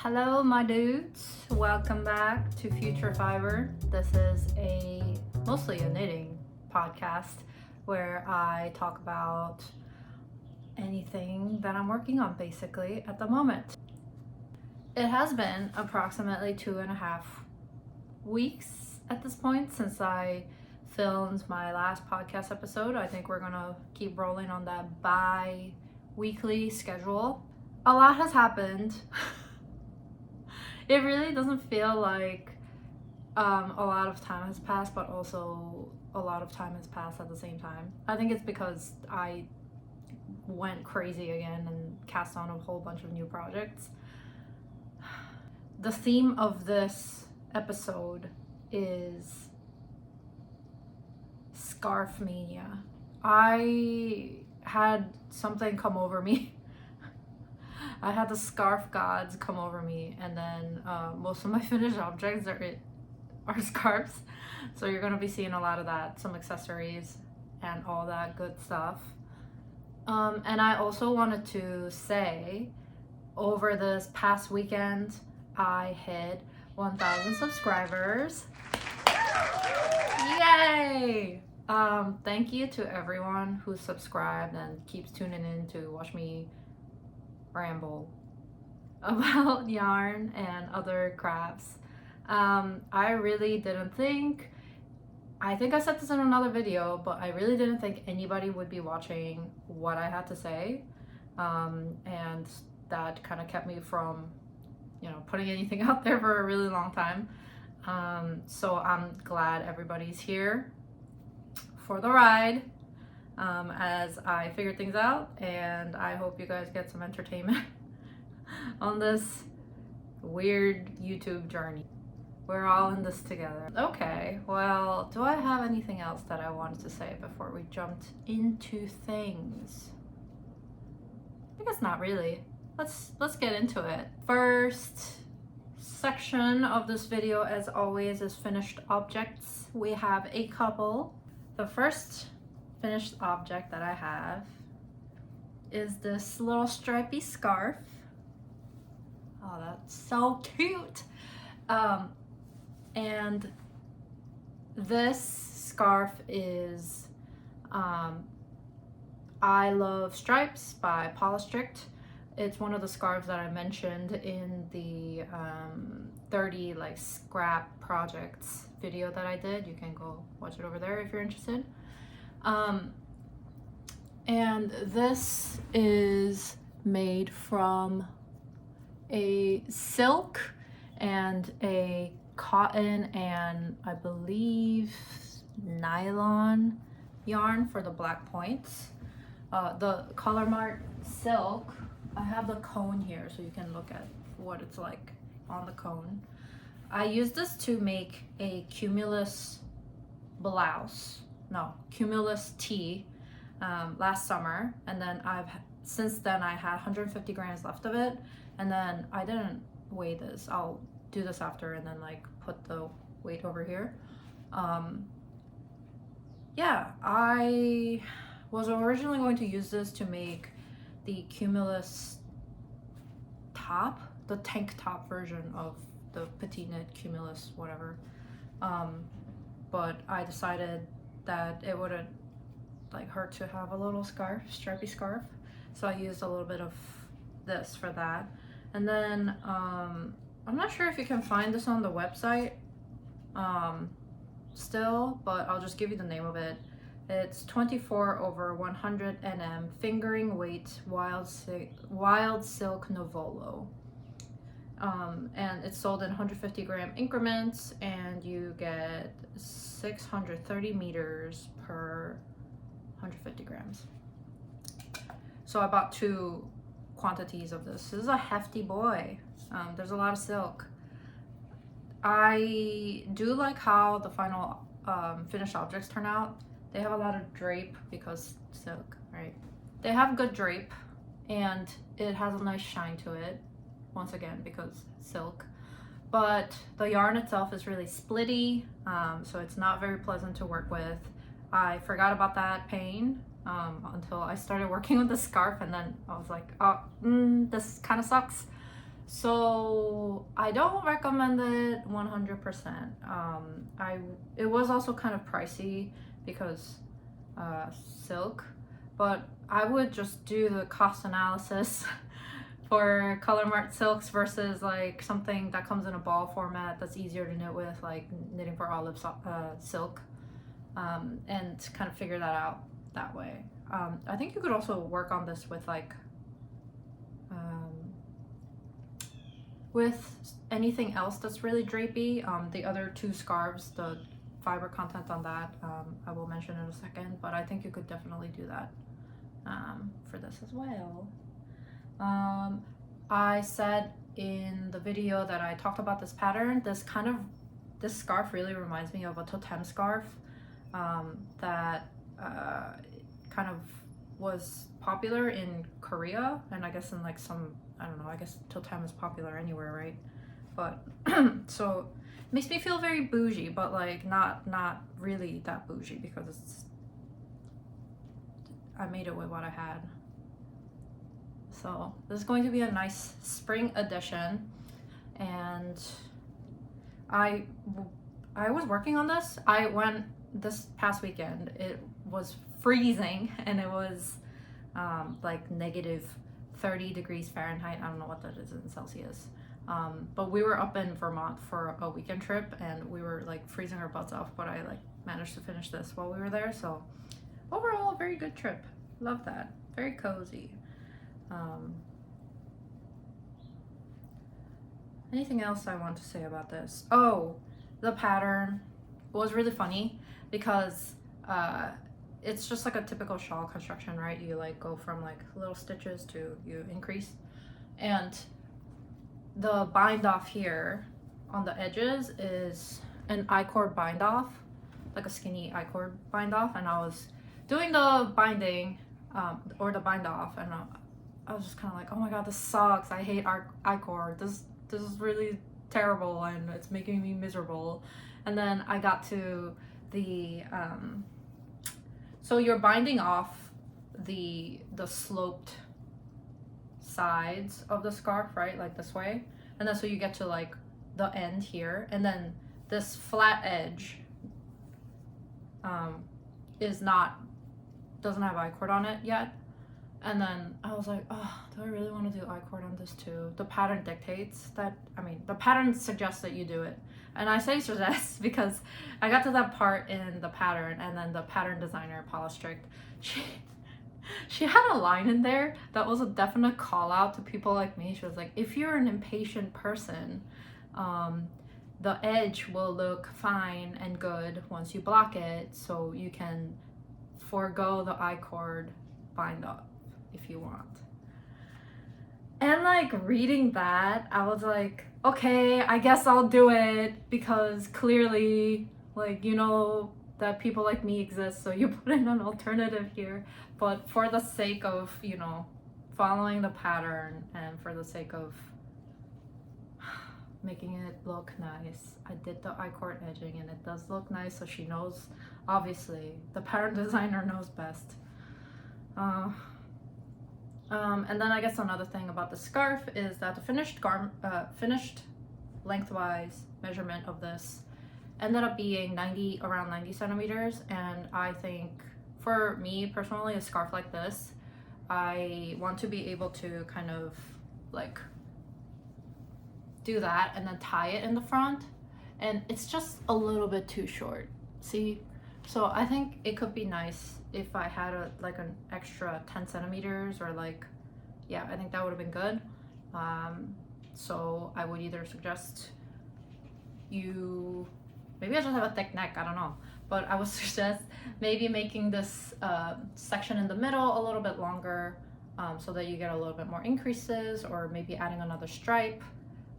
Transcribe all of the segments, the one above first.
Hello my dudes, welcome back to Future Fiber. This is mostly a knitting podcast where I talk about anything that I'm working on basically at the moment. It has been approximately 2.5 weeks at this point since I filmed my last podcast episode. I think we're gonna keep rolling on that bi-weekly schedule. A lot has happened. It really doesn't feel like a lot of time has passed, but also a lot of time has passed at the same time. I think it's because I went crazy again and cast on a whole bunch of new projects. The theme of this episode is scarf mania. I had something come over me. I had the scarf gods come over me, and then most of my finished objects are scarves. So you're gonna be seeing a lot of that, some accessories and all that good stuff. And I also wanted to say, over this past weekend, I hit 1,000 subscribers. Yay! Thank you to everyone who subscribed and keeps tuning in to watch me ramble about yarn and other crafts. I really didn't think, I think I said this in another video, but I really didn't think anybody would be watching what I had to say, and that kind of kept me from, putting anything out there for a really long time. So I'm glad everybody's here for the ride. As I figure things out, and I hope you guys get some entertainment on this weird YouTube journey. We're all in this together. Okay, well, do I have anything else that I wanted to say before we jumped into things? I guess not really. Let's get into it. First section of this video, as always, is finished objects. We have a couple. The first finished object that I have is this little stripy scarf. Oh, that's so cute. And this scarf is I Love Stripes by Paulastrickt. It's one of the scarves that I mentioned in the 30 scrap projects video that I did. You can go watch it over there if you're interested. And this is made from a silk and a cotton and I believe nylon yarn for the black points. The Colourmart silk, I have the cone here so you can look at what it's like on the cone. I used this to make a cumulus tee last summer, and then since then I had 150 grams left of it, and then I didn't weigh this. I'll do this after and then put the weight over here. Yeah, I was originally going to use this to make the cumulus top, the tank top version of the Petiteknit cumulus whatever, but I decided that it wouldn't hurt to have a little scarf, stripy scarf, so I used a little bit of this for that. And then I'm not sure if you can find this on the website still, but I'll just give you the name of it. It's 24/100 nm fingering weight wild silk Novolo, and it's sold in 150 gram increments, and you get 630 meters per 150 grams. So I bought 2 quantities of this. This is a hefty boy. There's a lot of silk. I do like how the final finished objects turn out. They have a lot of drape because silk, right? They have good drape and it has a nice shine to it, once again because silk. But the yarn itself is really splitty, so it's not very pleasant to work with. I forgot about that pain until I started working with the scarf, and then I was like, oh, this kind of sucks. So I don't recommend it 100%. It was also kind of pricey because silk, but I would just do the cost analysis for Colourmart silks versus like something that comes in a ball format that's easier to knit with, like Knitting for Olive silk, and kind of figure that out that way. I think you could also work on this with like with anything else that's really drapey. The other two scarves, the fiber content on that, I will mention in a second, but I think you could definitely do that for this as well. I said in the video that I talked about this pattern, this scarf really reminds me of a totem scarf that kind of was popular in Korea, and I guess in like some, I don't know, I guess totem is popular anywhere, right? But so it makes me feel very bougie, but like not really that bougie, because I made it with what I had. So this is going to be a nice spring edition, and I was working on this. I went this past weekend. It was freezing, and it was like negative 30 degrees Fahrenheit. I don't know what that is in Celsius. But we were up in Vermont for a weekend trip, and we were like freezing our butts off, but I like managed to finish this while we were there. So overall, a very good trip. Love that. Very cozy. Anything else I want to say about this? Oh, the pattern was really funny because it's just like a typical shawl construction, right? You like go from like little stitches to you increase, and the bind off here on the edges is an I-cord bind off, like a skinny I-cord bind off, and I was doing the binding or the bind off, and I was just kind of like, oh my god, this sucks. I hate our I-cord. This is really terrible, and it's making me miserable. And then I got to the so you're binding off the sloped sides of the scarf, right? Like this way. And then so you get to like the end here, and then this flat edge doesn't have I-cord on it yet. And then I was like, oh, do I really want to do I-cord on this too? The pattern dictates that, I mean, the pattern suggests that you do it. And I say suggest because I got to that part in the pattern, and then the pattern designer, Paulastrickt, she had a line in there that was a definite call out to people like me. She was like, if you're an impatient person, the edge will look fine and good once you block it, so you can forego the I-cord bind up if you want. And like reading that, I was like, okay, I guess I'll do it, because clearly, like, you know that people like me exist, so you put in an alternative here. But for the sake of, you know, following the pattern, and for the sake of making it look nice, I did the I-cord edging, and it does look nice, so she knows, obviously, the pattern designer knows best. And then I guess another thing about the scarf is that the finished lengthwise measurement of this ended up being around 90 centimeters, and I think for me personally, a scarf like this, I want to be able to kind of like do that and then tie it in the front, and it's just a little bit too short, see? So I think it could be nice if I had like an extra 10 centimeters, or like, yeah, I think that would have been good. So I would either suggest you, maybe I just have a thick neck, I don't know, but I would suggest maybe making this section in the middle a little bit longer, so that you get a little bit more increases, or maybe adding another stripe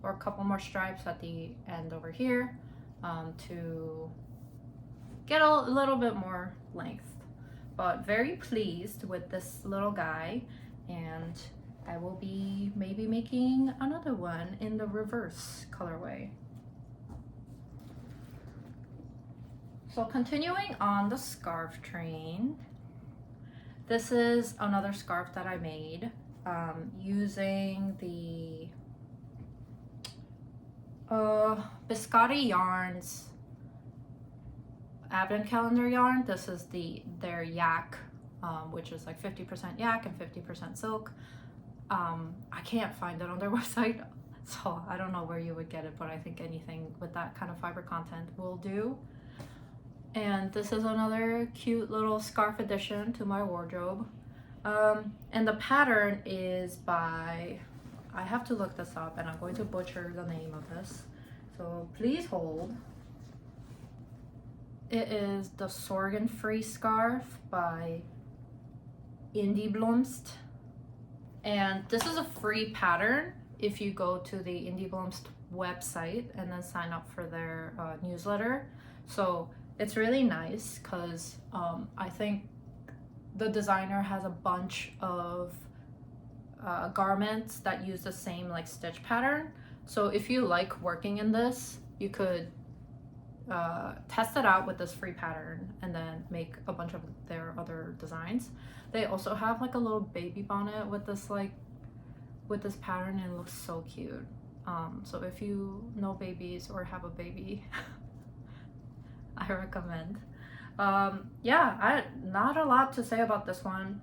or a couple more stripes at the end over here, to get a little bit more length. But very pleased with this little guy, and I will be maybe making another one in the reverse colorway. So continuing on the scarf train, this is another scarf that I made using the Biscotte yarns advent calendar yarn. This is their yak, which is like 50% yak and 50% silk. I can't find it on their website, so I don't know where you would get it, but I think anything with that kind of fiber content will do. And this is another cute little scarf addition to my wardrobe. And the pattern is by, I have to look this up and I'm going to butcher the name of this, so please hold. It is the Sorgenfri scarf by Indiblomst. And this is a free pattern if you go to the Indiblomst website and then sign up for their newsletter. So it's really nice because I think the designer has a bunch of garments that use the same like stitch pattern. So if you like working in this, you could test it out with this free pattern and then make a bunch of their other designs. They also have like a little baby bonnet with this pattern, and it looks so cute. So if you know babies or have a baby, I recommend. Yeah, not a lot to say about this one.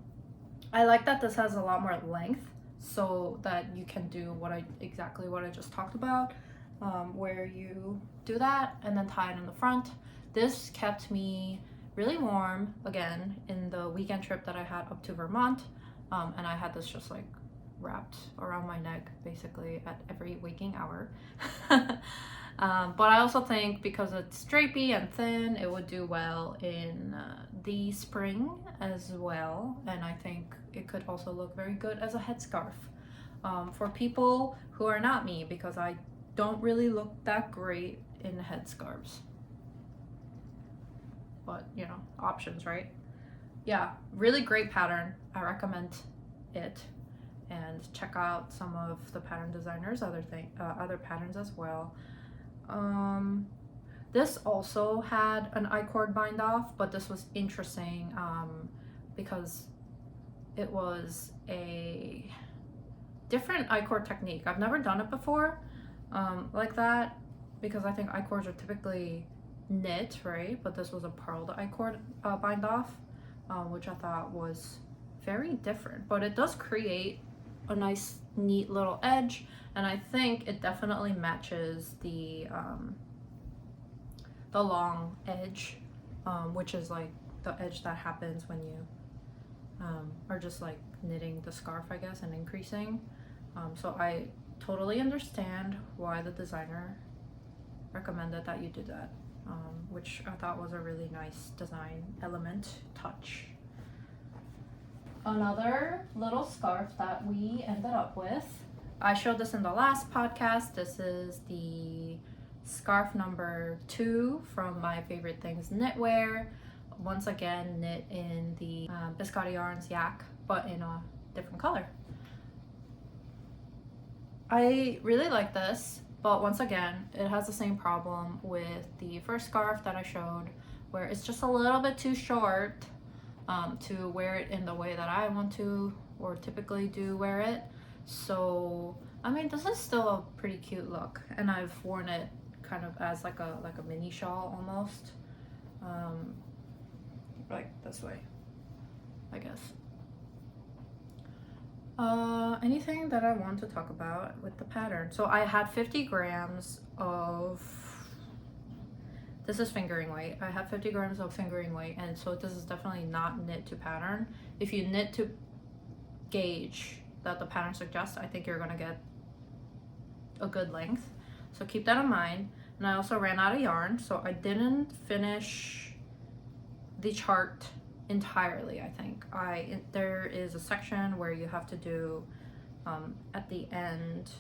I like that this has a lot more length so that you can do exactly what I just talked about, where you do that and then tie it in the front. This kept me really warm again in the weekend trip that I had up to Vermont, and I had this just like wrapped around my neck basically at every waking hour. But I also think because it's drapey and thin, it would do well in the spring as well, and I think it could also look very good as a headscarf for people who are not me, because I don't really look that great in headscarves. But you know, options, right? Yeah, really great pattern. I recommend it, and check out some of the pattern designers other patterns as well. This also had an I-cord bind off, but this was interesting because it was a different I-cord technique. I've never done it before like that, because I think I-cords are typically knit, right? But this was a purled I-cord bind off, which I thought was very different, but it does create a nice neat little edge, and I think it definitely matches the long edge, which is like the edge that happens when you are just like knitting the scarf, I guess, and increasing. So I totally understand why the designer recommended that you do that, which I thought was a really nice design element touch. Another little scarf that we ended up with, I showed this in the last podcast. This is the scarf number 2 from My Favorite Things Knitwear. Once again, knit in the Biscotte yarns yak, but in a different color. I really like this, but once again, it has the same problem with the first scarf that I showed, where it's just a little bit too short to wear it in the way that I want to or typically do wear it. So I mean, this is still a pretty cute look, and I've worn it kind of as like a mini shawl almost, like this way, I guess. Anything that I want to talk about with the pattern? So I had 50 grams of, this is fingering weight. I have 50 grams of fingering weight, and so this is definitely not knit to pattern. If you knit to gauge that the pattern suggests, I think you're gonna get a good length. So keep that in mind. And I also ran out of yarn, so I didn't finish the chart entirely. I think there is a section where you have to do at the end,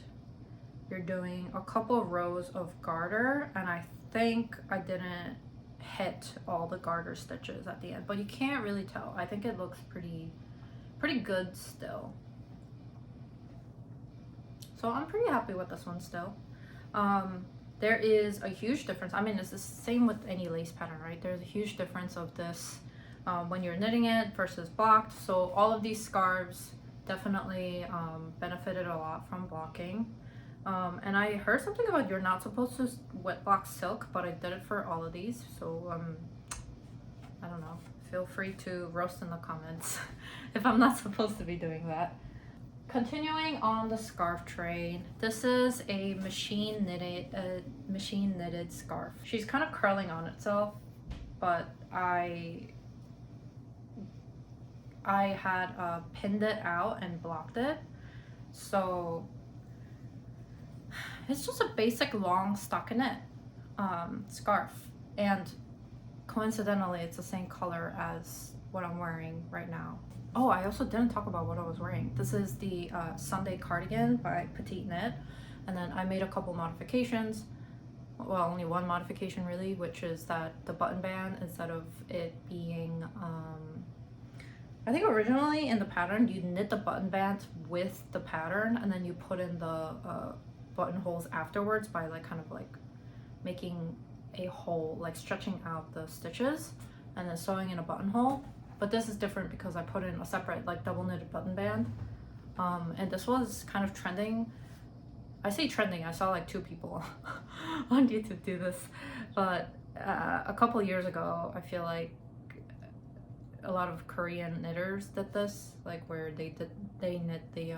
you're doing a couple of rows of garter, and I think I didn't hit all the garter stitches at the end, but you can't really tell. I think it looks pretty good still. So I'm pretty happy with this one still. There is a huge difference. I mean, it's the same with any lace pattern, right? There's a huge difference of this when you're knitting it versus blocked. So all of these scarves definitely benefited a lot from blocking. And I heard something about you're not supposed to wet block silk, but I did it for all of these, so I don't know. Feel free to roast in the comments if I'm not supposed to be doing that. Continuing on the scarf train, this is a machine knitted scarf. She's kind of curling on itself, but I had pinned it out and blocked it, so it's just a basic long stockinette scarf, and coincidentally it's the same color as what I'm wearing right now. Oh, I also didn't talk about what I was wearing. This is the Sunday cardigan by Petiteknit, and then I made a couple modifications. Well, only one modification really, which is that the button band, instead of it being I think originally in the pattern you knit the button band with the pattern and then you put in the buttonholes afterwards by like kind of like making a hole, like stretching out the stitches and then sewing in a buttonhole. But this is different because I put in a separate like double knitted button band, and this was kind of trending. I say trending, I saw like 2 people on YouTube do this, but a couple years ago I feel like a lot of Korean knitters did this, like where they knit the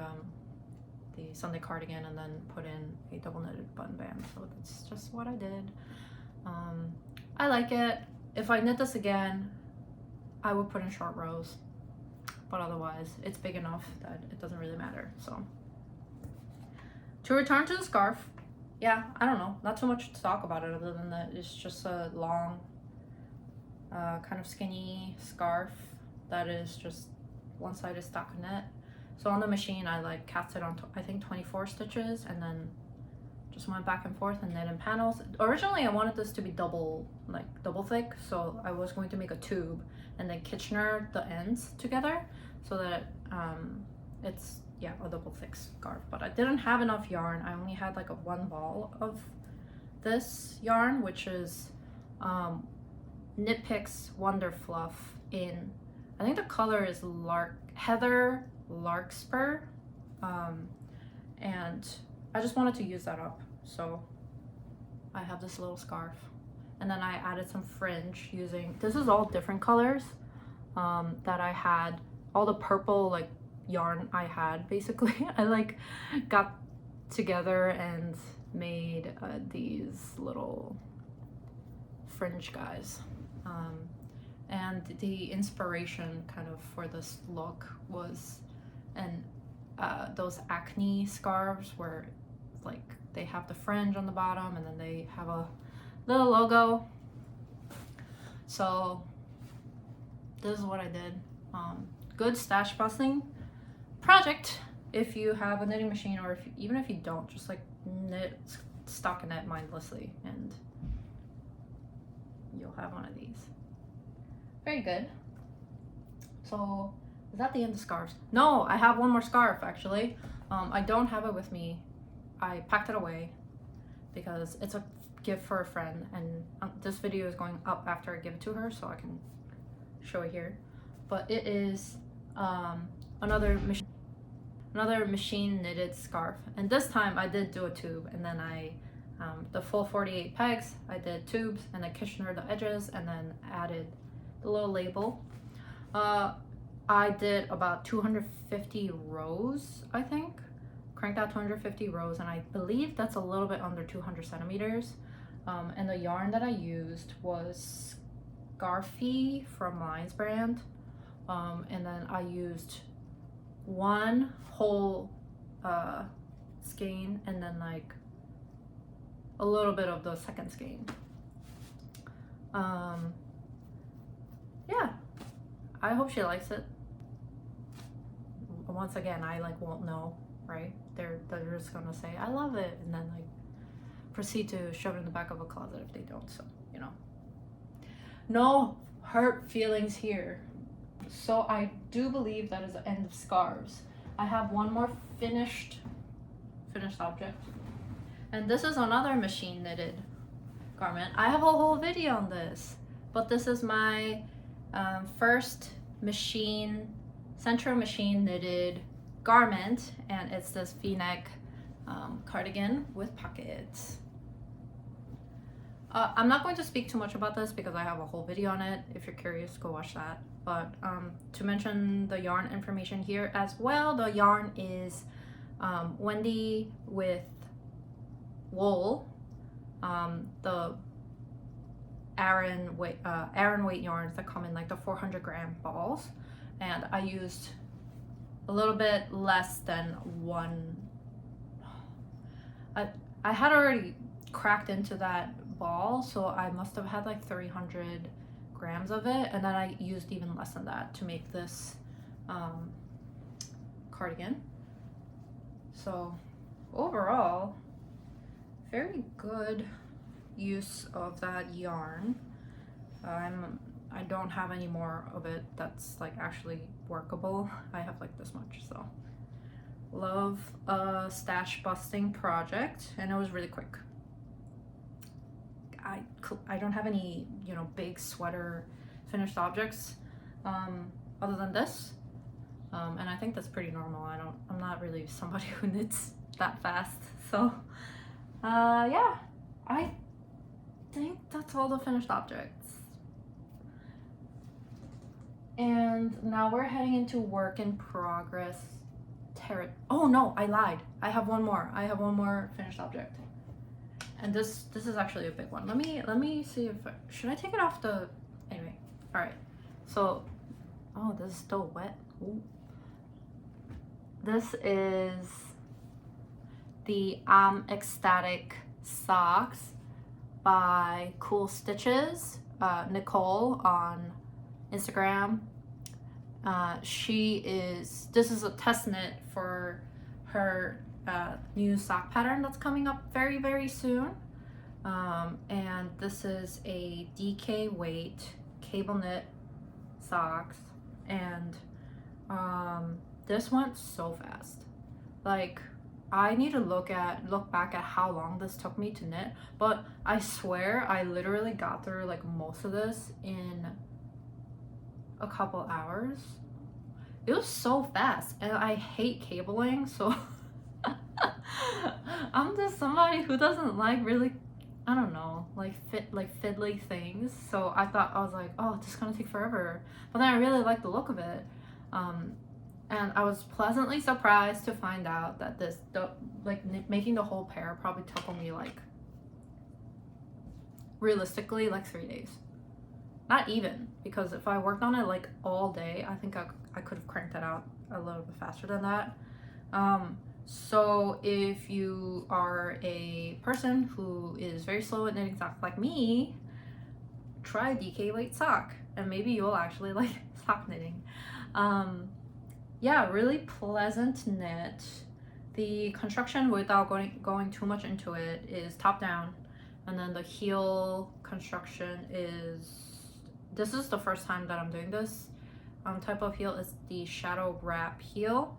Sunday cardigan and then put in a double knitted button band. So that's just what I did. I like it. If I knit this again, I would put in short rows, but otherwise it's big enough that it doesn't really matter. So to return to the scarf, yeah, I don't know, not too much to talk about it other than that it's just a long kind of skinny scarf that is just one-sided stockinette. So on the machine I like cast it on I think 24 stitches and then just went back and forth and knit in panels. Originally I wanted this to be double thick, so I was going to make a tube and then Kitchener the ends together so that it's, yeah, a double thick scarf. But I didn't have enough yarn. I only had like a 1 ball of this yarn, which is Knitpicks Wonderfluff in, I think the color is Heather Larkspur, and I just wanted to use that up, so I have this little scarf. And then I added some fringe using, this is all different colors that I had, all the purple like yarn I had basically. I like got together and made these little fringe guys. And the inspiration kind of for this look was those acne scarves where like they have the fringe on the bottom and then they have a little logo. So this is what I did. Good stash busting project if you have a knitting machine, or even if you don't, just like knit stockinette mindlessly and you'll have one of these. Very good. So is that the end of scarves? No, I have one more scarf actually. I don't have it with me. I packed it away because it's a gift for a friend, and this video is going up after I give it to her so I can show it here. But it is another machine knitted scarf, and this time I did do a tube, and then I the full 48 pegs I did tubes and then Kitchener the edges and then added the little label. I did about 250 rows, I think, cranked out 250 rows, and I believe that's a little bit under 200 centimeters. And the yarn that I used was Scarfie from Lines brand, and then I used 1 whole skein and then like a little bit of the second skein. Yeah, I hope she likes it. Once again, I like won't know, right? They're just gonna say I love it and then like proceed to shove it in the back of a closet if they don't. So, you know, no hurt feelings here. So I do believe that is the end of scarves. I have one more finished object, and this is another machine knitted garment. I have a whole video on this, but this is my first Sentro machine knitted garment, and it's this v-neck cardigan with pockets. I'm not going to speak too much about this because I have a whole video on it. If you're curious, go watch that. But to mention the yarn information here as well, the yarn is Wendy with wool, the Aran weight yarns that come in like the 400-gram balls, and I used a little bit less than one. I had already cracked into that ball, so I must have had like 300 grams of it, and then I used even less than that to make this cardigan. So overall, very good use of that yarn. I don't have any more of it that's like actually workable. I have like this much, so love a stash busting project, and it was really quick. I don't have any, you know, big sweater finished objects other than this, and I think that's pretty normal. I'm not really somebody who knits that fast, so yeah, I think that's all the finished objects. And now we're heading into work in progress. Oh no, I lied. I have one more. I have one more finished object. And this is actually a big one. Let me see if should I take it off the anyway. All right. So, oh, this is still wet. Ooh. This is the Ecstatic socks by Coolstitches, Nicole on Instagram. This is a test knit for her new sock pattern that's coming up very, very soon. And this is a DK weight cable knit socks, and this went so fast. Like, I need to look back at how long this took me to knit, but I swear I literally got through like most of this in a couple hours. It was so fast, and I hate cabling, so I'm just somebody who doesn't like really, I don't know, like fiddly things. So I was like, oh, this is gonna take forever, but then I really like the look of it, and I was pleasantly surprised to find out that making the whole pair probably took me like realistically like 3 days. Not even, because if I worked on it like all day, I think I could have cranked that out a little bit faster than that. So if you are a person who is very slow at knitting socks like me, try DK weight sock, and maybe you'll actually like sock knitting. Yeah, really pleasant knit. The construction, without going too much into it, is top down, and then the heel construction this is the first time that I'm doing this type of heel. Is the shadow wrap heel.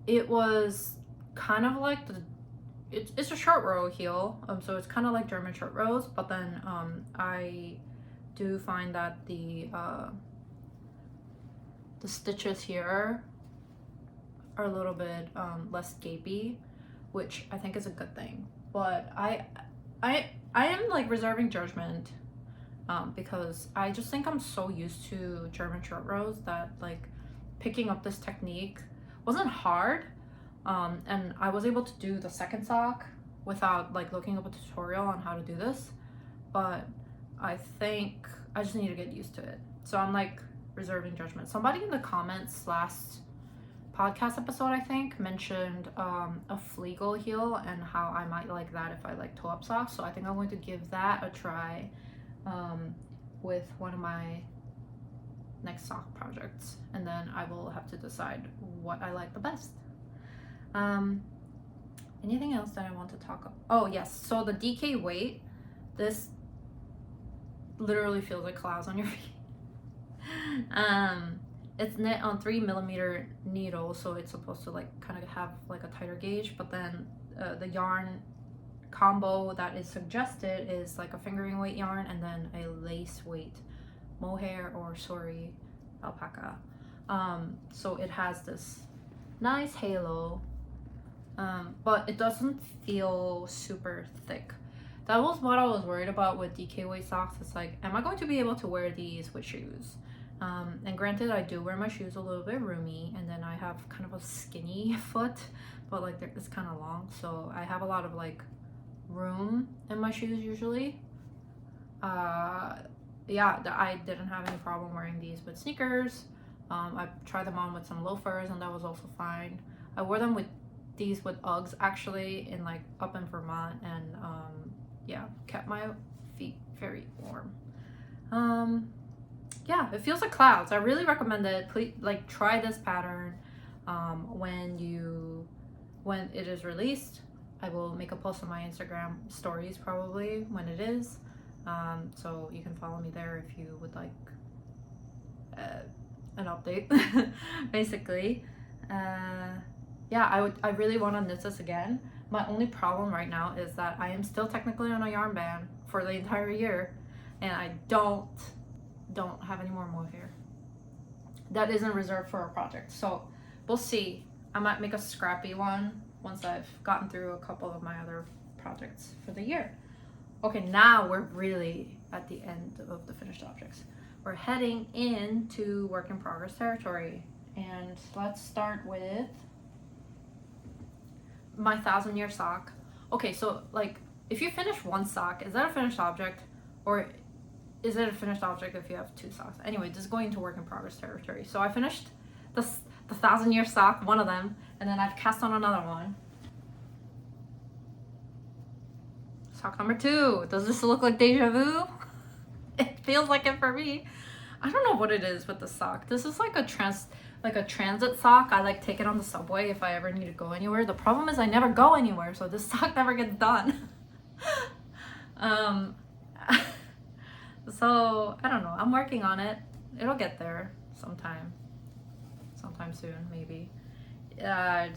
It was kind of like it's a short row heel, so it's kind of like German short rows, but then I do find that the stitches here are a little bit less gapey, which I think is a good thing. But I am like reserving judgment because I just think I'm so used to German short rows that like picking up this technique wasn't hard, and I was able to do the second sock without like looking up a tutorial on how to do this, but I think I just need to get used to it. So I'm like reserving judgment. Somebody in the comments last podcast episode, I think, mentioned a Flegel heel and how I might like that if I like toe-up socks, so I think I'm going to give that a try with one of my next sock projects, and then I will have to decide what I like the best. Anything else that I want to talk about? Oh yes, so the DK weight, this literally feels like clouds on your feet. It's knit on 3mm needle, so it's supposed to like kind of have like a tighter gauge, but then the yarn combo that is suggested is like a fingering weight yarn and then a lace weight mohair or alpaca. So it has this nice halo but it doesn't feel super thick. That was what I was worried about with DK weight socks. It's like, am I going to be able to wear these with shoes? And granted, I do wear my shoes a little bit roomy, and then I have kind of a skinny foot, but like it's kind of long, so I have a lot of like room in my shoes usually. Yeah, I didn't have any problem wearing these with sneakers. I tried them on with some loafers, and that was also fine. I wore them with these with Uggs actually in like up in Vermont, and yeah, kept my feet very warm. Yeah, it feels like clouds. I really recommend it. Please, like, try this pattern when it is released. I will make a post on my Instagram stories probably when it is, so you can follow me there if you would like an update. Basically, yeah, I really want to knit this again. My only problem right now is that I am still technically on a yarn ban for the entire year, and I don't have any more mohair. That isn't reserved for a project, so we'll see. I might make a scrappy one once I've gotten through a couple of my other projects for the year. Okay, now we're really at the end of the finished objects. We're heading into work in progress territory, and let's start with my 1,000-year sock. Okay, so like, if you finish one sock, is that a finished object, or is it a finished object if you have 2 socks? Anyway, this is going to work in progress territory. So I finished the 1,000-year sock, one of them, and then I've cast on another one. Sock number 2. Does this look like deja vu? It feels like it for me. I don't know what it is with the sock. This is like a transit sock. I like take it on the subway if I ever need to go anywhere. The problem is I never go anywhere, so this sock never gets done. So I don't know, I'm working on it. It'll get there sometime soon maybe. Yeah,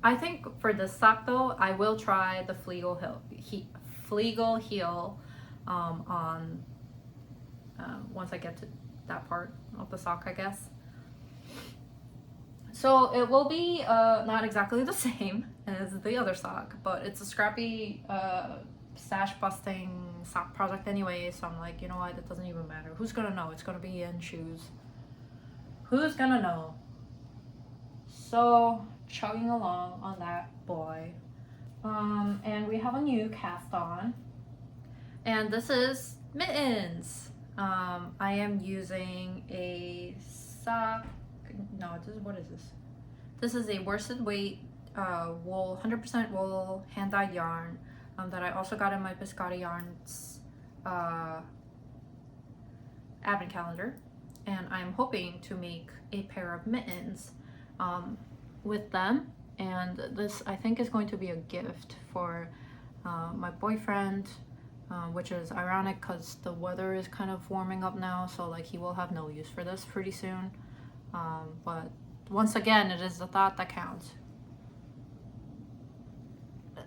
I think for this sock though, I will try the Flegel heel on once I get to that part of the sock, I guess. So it will be not exactly the same as the other sock, but it's a scrappy stash busting sock project anyway, so I'm like, you know what, it doesn't even matter. Who's gonna know? It's gonna be in shoes. Who's gonna know? So chugging along on that boy. And we have a new cast on, and this is Mittens. I am using a sock. No, what is this? This is a worsted weight wool, 100% wool hand dyed yarn that I also got in my Biscotte yarns advent calendar, and I'm hoping to make a pair of mittens with them. And this, I think, is going to be a gift for my boyfriend, which is ironic because the weather is kind of warming up now, so like he will have no use for this pretty soon. But once again, it is the thought that counts.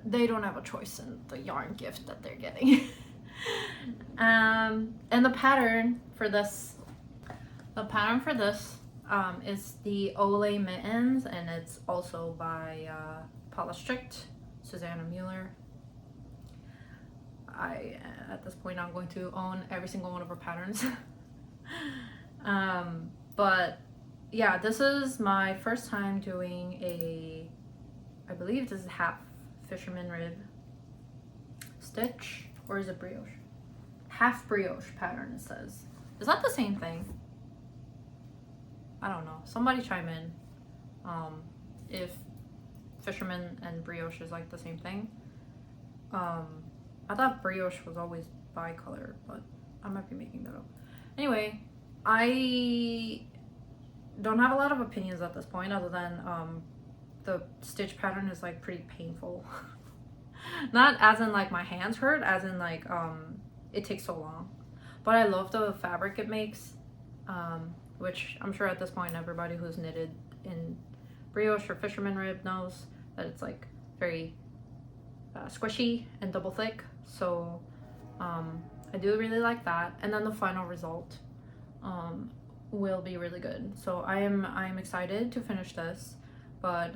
They don't have a choice in the yarn gift that they're getting. And the pattern for this is the Ole Mittens, and it's also by Paulastrickt, Susanna Mueller. At this point, I'm going to own every single one of her patterns. But yeah, this is my first time doing I believe this is half fisherman rib stitch, or is it brioche? Half brioche pattern, it says. Is that the same thing? I don't know. Somebody chime in if fisherman and brioche is like the same thing. I thought brioche was always bi-color, but I might be making that up. Anyway, I don't have a lot of opinions at this point, other than the stitch pattern is like pretty painful. Not as in like my hands hurt, as in like it takes so long. But I love the fabric it makes, which I'm sure at this point everybody who's knitted in brioche or fisherman rib knows that it's like very squishy and double thick. So I do really like that, and then the final result will be really good. So I am excited to finish this. but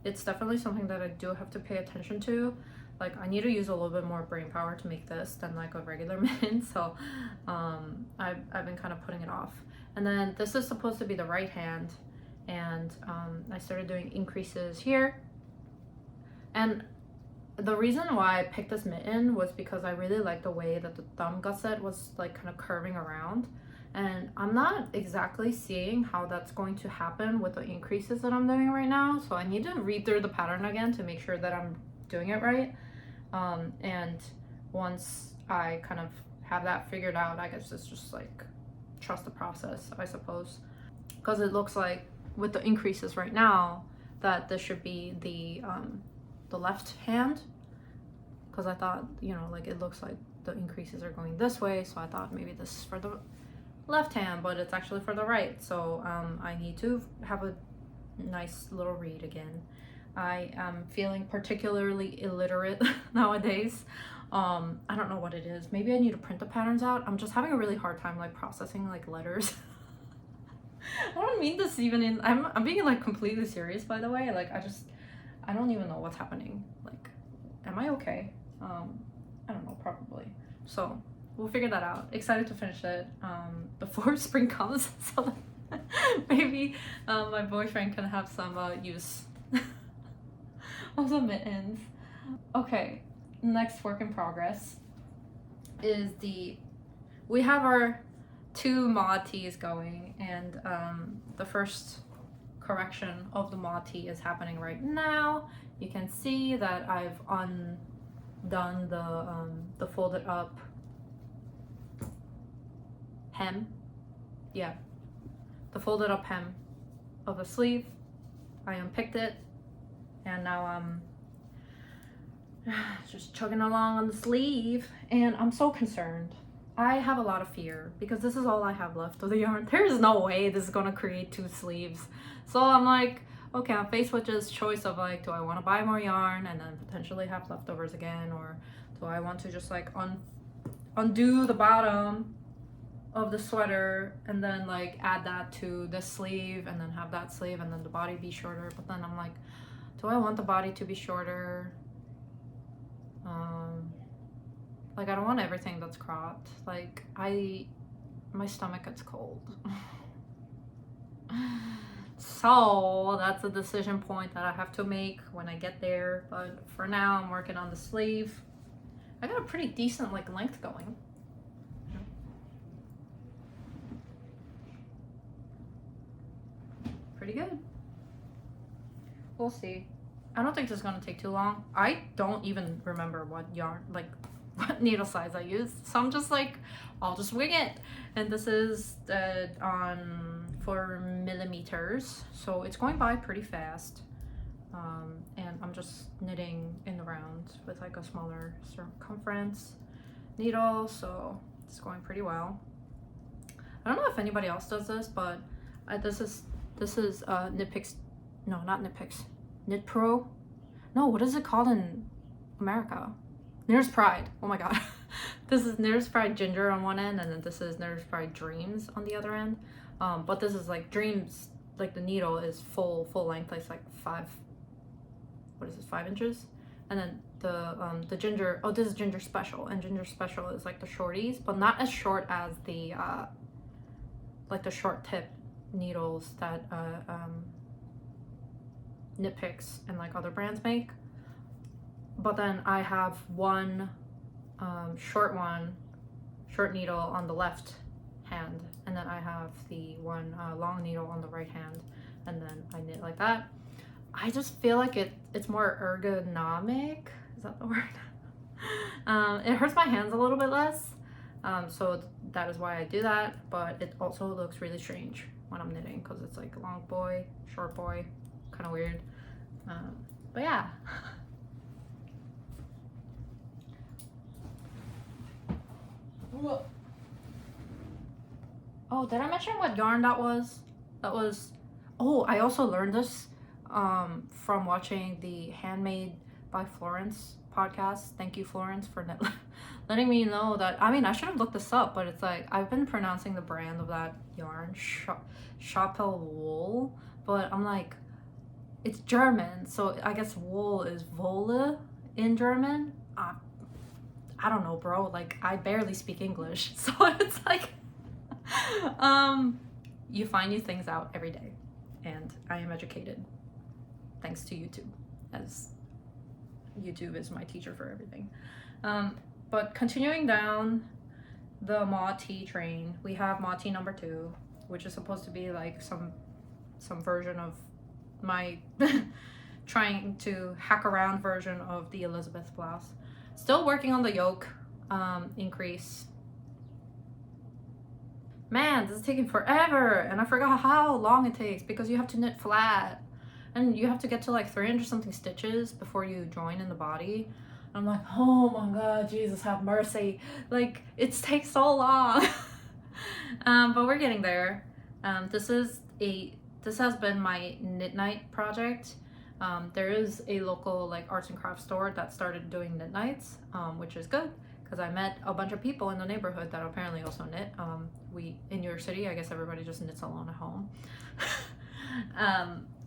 it's definitely something that I do have to pay attention to. Like, I need to use a little bit more brain power to make this than like a regular mitten, so I've been kind of putting it off. And then this is supposed to be the right hand, and I started doing increases here. And the reason why I picked this mitten was because I really liked the way that the thumb gusset was like kind of curving around, and I'm not exactly seeing how that's going to happen with the increases that I'm doing right now, so I need to read through the pattern again to make sure that I'm doing it right. And once I kind of have that figured out, I guess it's just like trust the process, I suppose, because it looks like with the increases right now that this should be the left hand, because I thought, you know, like it looks like the increases are going this way, so I thought maybe this is for the left hand, but it's actually for the right. So I need to have a nice little read again. I am feeling particularly illiterate nowadays. I don't know what it is. Maybe I need to print the patterns out. I'm just having a really hard time like processing like letters. I don't mean this even in, I'm being like completely serious, by the way. Like I don't even know what's happening. Like, am I okay? I don't know, probably. So we'll figure that out. Excited to finish it before spring comes, so that maybe my boyfriend can have some use of the mittens. Okay, next work in progress is we have our 2 Maude Tees going, and the first correction of the Maude Tee is happening right now. You can see that I've undone the folded up hem. Yeah, the folded up hem of the sleeve. I unpicked it, and now I'm just chugging along on the sleeve, and I'm so concerned. I have a lot of fear because this is all I have left of the yarn. There's no way this is gonna create 2 sleeves. So I'm like, okay, I'm faced with this choice of like, do I want to buy more yarn and then potentially have leftovers again, or do I want to just like undo the bottom of the sweater and then like add that to this sleeve and then have that sleeve and then the body be shorter? But then I'm like, do I want the body to be shorter? Like, I don't want everything that's cropped. Like, my stomach gets cold. So that's a decision point that I have to make when I get there. But for now, I'm working on the sleeve. I got a pretty decent like length going. Pretty good. We'll see. I don't think this is gonna take too long. I don't even remember what yarn, like what needle size I used, so I'm just like, I'll just wing it. And this is on 4 millimeters, so it's going by pretty fast. And I'm just knitting in the round with like a smaller circumference needle, so it's going pretty well. I don't know if anybody else does this, but this is Knitpicks, no, not Knitpicks, Knit Pro. No, what is it called in America? Knitter's Pride. Oh my god. This is Knitter's Pride Ginger on one end, and then this is Knitter's Pride Dreams on the other end. But this is like Dreams, like the needle is full length. It's like 5 inches. And then the Ginger, oh, this is Ginger Special, and Ginger Special is like the shorties, but not as short as the like the short tip needles that Knitpicks and like other brands make. But then I have one short needle on the left hand, and then I have the one long needle on the right hand, and then I knit like that. I just feel like it's more ergonomic. Is that the word? It hurts my hands a little bit less, so that is why I do that. But it also looks really strange when I'm knitting because it's like long boy, short boy, kind of weird. But yeah. Oh, did I mention what yarn that was? That was, oh, I also learned this from watching the Handmade by Florence podcast. Thank you, Florence, for letting me know that. I mean, I should have looked this up, but it's like, I've been pronouncing the brand of that yarn, Chapelle Wool, but I'm like, it's German, so I guess wool is Wolle in German. I don't know, bro. Like, I barely speak English, so it's like, you find new things out every day, and I am educated thanks to YouTube, as YouTube is my teacher for everything. But continuing down the Maude Tee train, we have Maude Tee number 2, which is supposed to be like some version of my trying to hack around version of the Elizabeth blouse. Still working on the yoke increase. Man, this is taking forever, and I forgot how long it takes because you have to knit flat and you have to get to like 300 something stitches before you join in the body. I'm like, oh my god, Jesus have mercy, like it takes so long. But we're getting there. This has been my knit night project. There is a local like arts and crafts store that started doing knit nights, which is good because I met a bunch of people in the neighborhood that apparently also knit. We in New York City, I guess everybody just knits alone at home.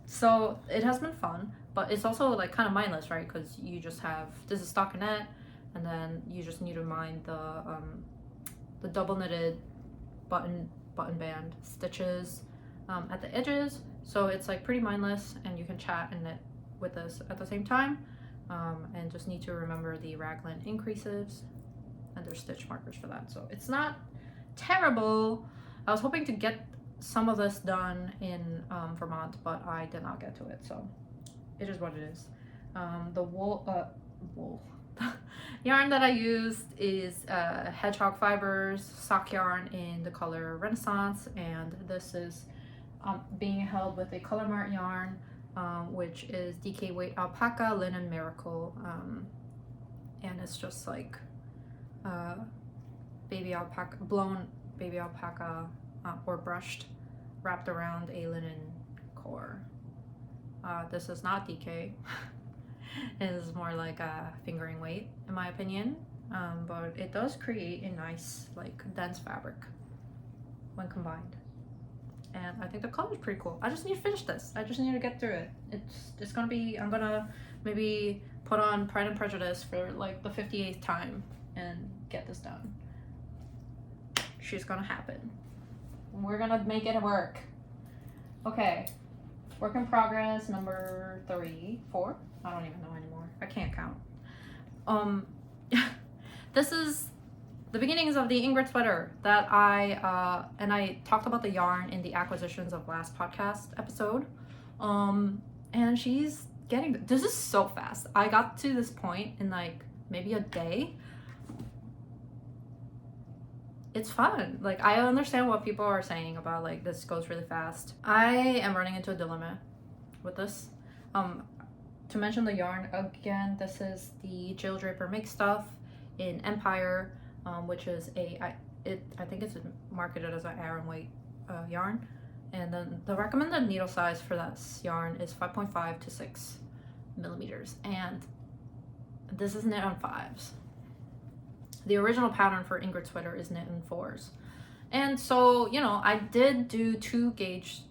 So it has been fun, but it's also like kind of mindless, right? Because you just have, this is Stockinette, and then you just need to mind the double knitted button band stitches at the edges. So it's like pretty mindless, and you can chat and knit with this at the same time, and just need to remember the raglan increases, and there's stitch markers for that. So it's not terrible. I was hoping to get some of this done in Vermont, but I did not get to it, so it is what it is. The wool yarn that I used is hedgehog fibers sock yarn in the color Renaissance, and this is being held with a Colourmart yarn, which is DK weight alpaca linen miracle, and it's just like baby alpaca, blown baby alpaca or brushed, wrapped around a linen core. This is not DK. It is more like a fingering weight in my opinion, but it does create a nice like dense fabric when combined, and I think the color is pretty cool. I just need to finish this. I just need to get through it. It's gonna be, I'm gonna maybe put on Pride and Prejudice for like the 58th time and get this done. She's gonna happen. We're gonna make it work. Okay, work in progress number 3, 4. I don't even know anymore. I can't count. This is the beginnings of the Ingrid sweater that I talked about the yarn in the acquisitions of last podcast episode. And she's getting, this is so fast. I got to this point in like maybe a day. It's fun. Like, I understand what people are saying about like this goes really fast. I am running into a dilemma with this. To mention the yarn again, this is the Jill Draper Make Stuff in Empire, which is I think it's marketed as an Aran weight yarn, and then the recommended needle size for that yarn is 5.5 to 6 millimeters, and this is knit on 5s. The original pattern for Ingrid sweater is knit in 4s, and so you know I did do 2 gauge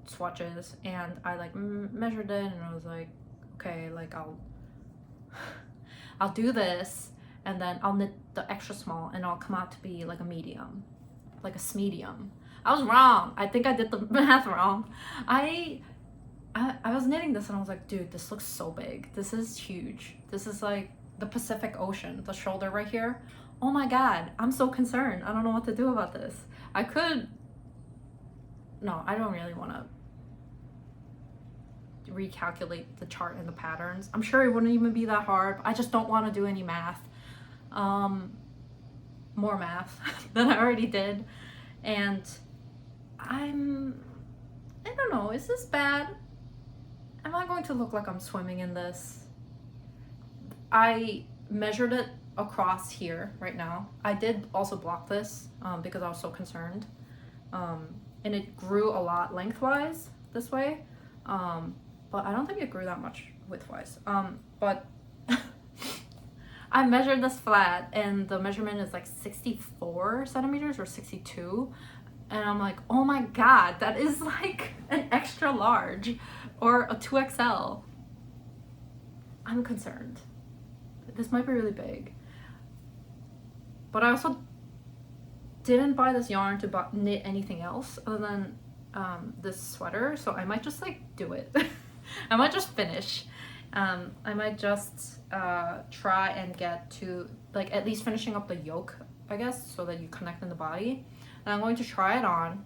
swatches, and I like measured it, and I was like, okay, like I'll do this, and then I'll knit the extra small, and I'll come out to be like a medium, like a smedium. I was wrong. I think I did the math wrong. I was knitting this, and I was like, dude, this looks so big. This is huge. This is like the Pacific Ocean, the shoulder right here. Oh my god, I'm so concerned. I don't know what to do about this. I don't really want to recalculate the chart and the patterns. I'm sure it wouldn't even be that hard. I just don't want to do any math, more math than I already did, and I don't know, is this bad? Am I going to look like I'm swimming in this? I measured it across here right now. I did also block this because I was so concerned, and it grew a lot lengthwise this way, but I don't think it grew that much widthwise. But I measured this flat, and the measurement is like 64 centimeters or 62, and I'm like, oh my god, that is like an extra large or a 2XL. I'm concerned. This might be really big. But I also didn't buy this yarn to knit anything else other than this sweater, so I might just like do it. I might just finish. I might just try and get to like at least finishing up the yoke, I guess, so that you connect in the body. And I'm going to try it on,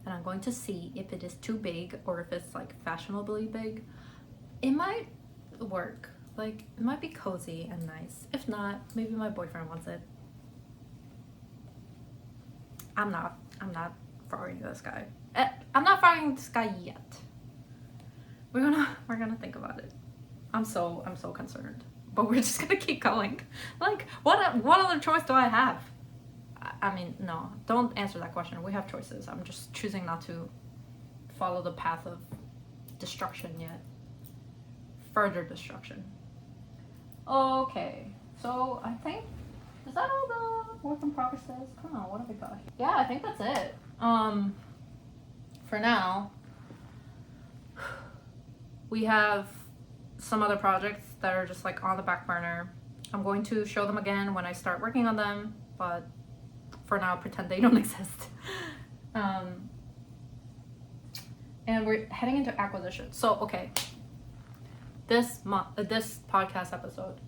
and I'm going to see if it is too big or if it's like fashionably big. It might work. Like, it might be cozy and nice. If not, maybe my boyfriend wants it. I'm not firing this guy. I'm not firing this guy yet. We're gonna think about it. I'm so concerned. But we're just gonna keep going. Like, what other choice do I have? I mean, no, don't answer that question. We have choices. I'm just choosing not to follow the path of destruction yet. Further destruction. Okay, so I think, is that all the work in progress is? Come on, what have we got here? Yeah, I think that's it. For now, we have some other projects that are just like on the back burner. I'm going to show them again when I start working on them, but for now, pretend they don't exist. And we're heading into acquisition. So, okay. This podcast episode,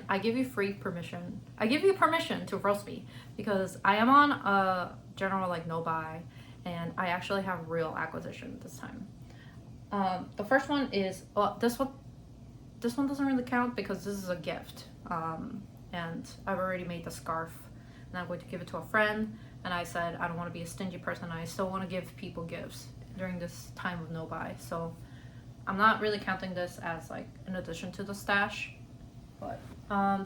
I give you free permission. I give you permission to roast me because I am on a general like no buy, and I actually have real acquisition this time. The first one is this one doesn't really count because this is a gift, and I've already made the scarf, and I'm going to give it to a friend. And I said I don't want to be a stingy person. I still want to give people gifts during this time of no buy, so I'm not really counting this as like an addition to the stash, but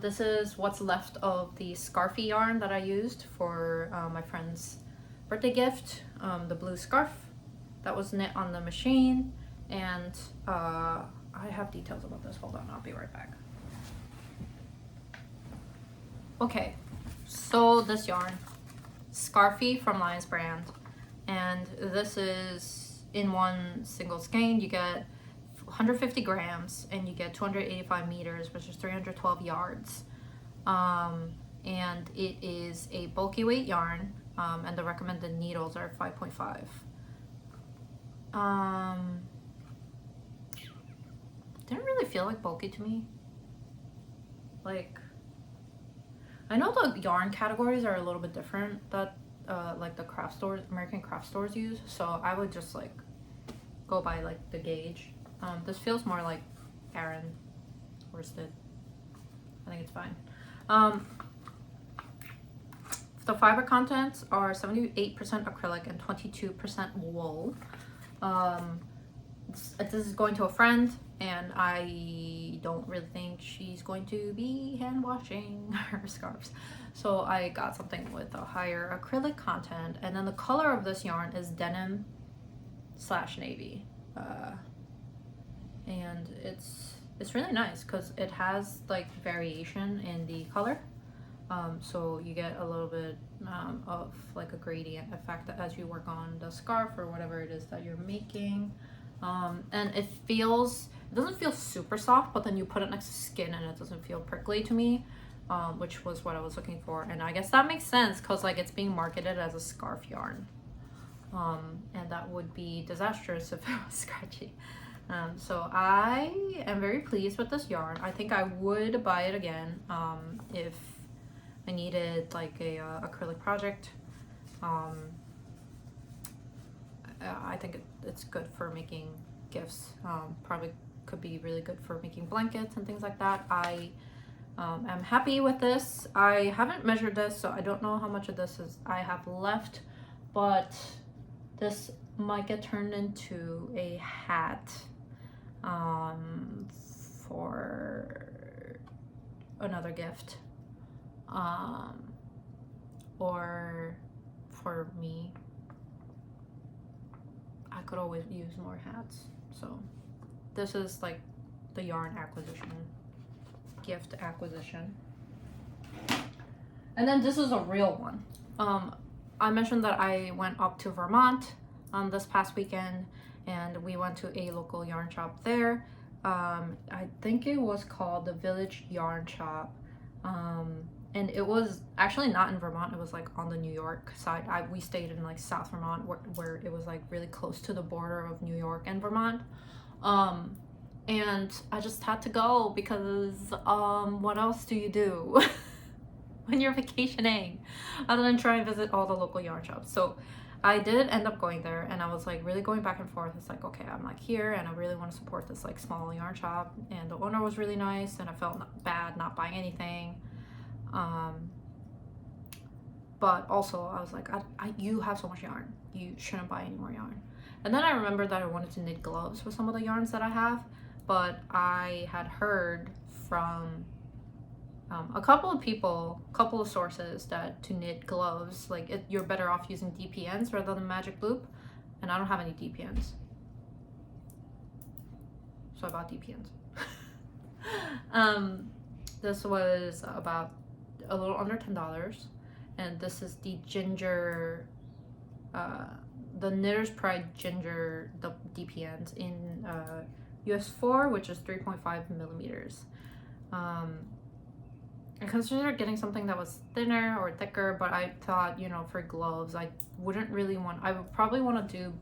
this is what's left of the Scarfie yarn that I used for my friend's birthday gift, the blue scarf that was knit on the machine, and I have details about this. Hold on, I'll be right back. Okay, so this yarn, Scarfie from Lion's Brand, and this is in one single skein. You get 150 grams and you get 285 meters, which is 312 yards. And it is a bulky weight yarn, and the recommended needles are 5.5. Didn't really feel like bulky to me. Like, I know the yarn categories are a little bit different that like the craft stores, American craft stores use, so I would just like go by like the gauge. This feels more like Aran worsted. I think it's fine. The fiber contents are 78% acrylic and 22% wool. This is going to a friend, and I don't really think she's going to be hand washing her scarves. So I got something with a higher acrylic content, and then the color of this yarn is denim / navy. And it's really nice because it has like variation in the color, so you get a little bit of like a gradient effect as you work on the scarf or whatever it is that you're making, and it doesn't feel super soft, but then you put it next to skin and it doesn't feel prickly to me, which was what I was looking for. And I guess that makes sense because like it's being marketed as a scarf yarn, and that would be disastrous if it was scratchy. So I am very pleased with this yarn. I think I would buy it again if I needed like a acrylic project. I think it's good for making gifts. Probably could be really good for making blankets and things like that. I am happy with this. I haven't measured this, so I don't know how much of this I have left, but this might get turned into a hat for another gift, or for me. I could always use more hats, so this is like the yarn acquisition, gift acquisition. And then this is a real one. I mentioned that I went up to Vermont this past weekend, and we went to a local yarn shop there. I think it was called the Village Yarn Shop. And it was actually not in Vermont, it was like on the New York side. We stayed in like South Vermont where it was like really close to the border of New York and Vermont. And I just had to go because what else do you do when you're vacationing other than try and visit all the local yarn shops? So I did end up going there, and I was like really going back and forth. It's like, okay, I'm like here and I really want to support this like small yarn shop, and the owner was really nice, and I felt bad not buying anything. But also I was like, you have so much yarn, you shouldn't buy any more yarn. And then I remembered that I wanted to knit gloves with some of the yarns that I have, but I had heard from a couple of sources that to knit gloves, like you're better off using DPNs rather than magic loop, and I don't have any DPNs, so I bought DPNs. This was about a little under $10, and this is the ginger, the Knitter's Pride ginger, the DPNs in US 4, which is 3.5 millimeters. I considered getting something that was thinner or thicker, but I thought, you know, for gloves I wouldn't really want, I would probably want to do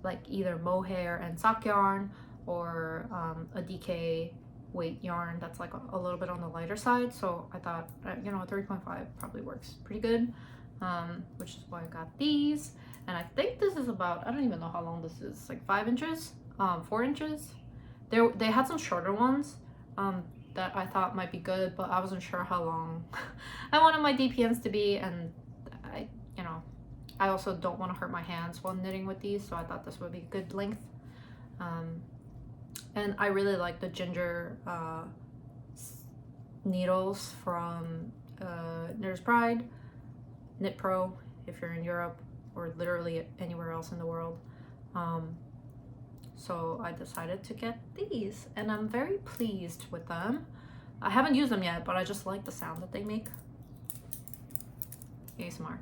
like either mohair and sock yarn, or a DK weight yarn that's like a little bit on the lighter side. So I thought, you know, a 3.5 probably works pretty good, which is why I got these. And I think this is about, I don't even know how long this is, like 5 inches, 4 inches. They had some shorter ones that I thought might be good, but I wasn't sure how long I wanted my DPNs to be, and you know, I also don't want to hurt my hands while knitting with these, so I thought this would be a good length. And I really like the ginger needles from Knitter's Pride, Knit Pro if you're in Europe, or literally anywhere else in the world. So I decided to get these, and I'm very pleased with them. I haven't used them yet, but I just like the sound that they make. ASMR.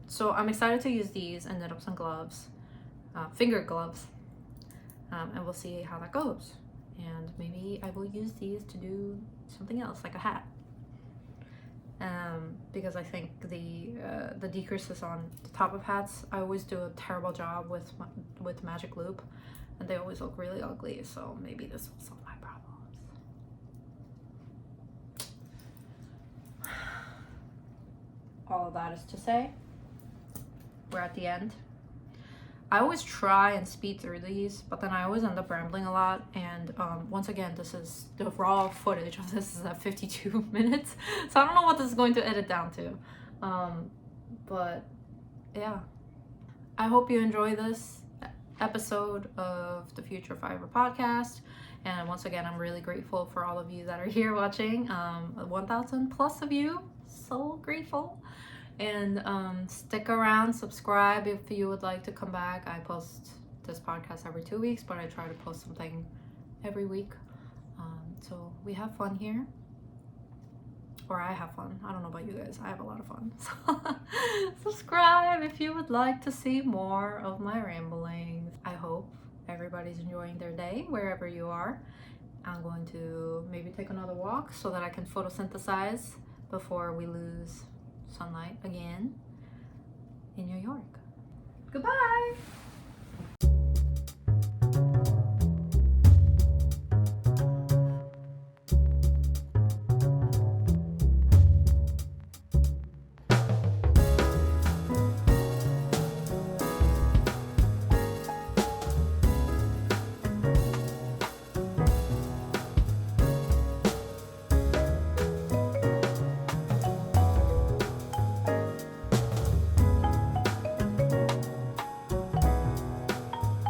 So I'm excited to use these and knit up some gloves, finger gloves, and we'll see how that goes. And maybe I will use these to do something else, like a hat. Because I think the decreases on the top of hats, I always do a terrible job with magic loop, and they always look really ugly, so maybe this will solve my problems. All of that is to say, we're at the end. I always try and speed through these, but then I always end up rambling a lot. And once again, this is the raw footage of this is at 52 minutes. So I don't know what this is going to edit down to. But yeah, I hope you enjoy this episode of the Future Fiber podcast. And once again, I'm really grateful for all of you that are here watching. 1,000 plus of you, so grateful. And stick around, subscribe if you would like to come back. I post this podcast every 2 weeks, but I try to post something every week. So we have fun here, or I have fun. I don't know about you guys, I have a lot of fun. So subscribe if you would like to see more of my ramblings. I hope everybody's enjoying their day wherever you are. I'm going to maybe take another walk so that I can photosynthesize before we lose sunlight again in New York. Goodbye!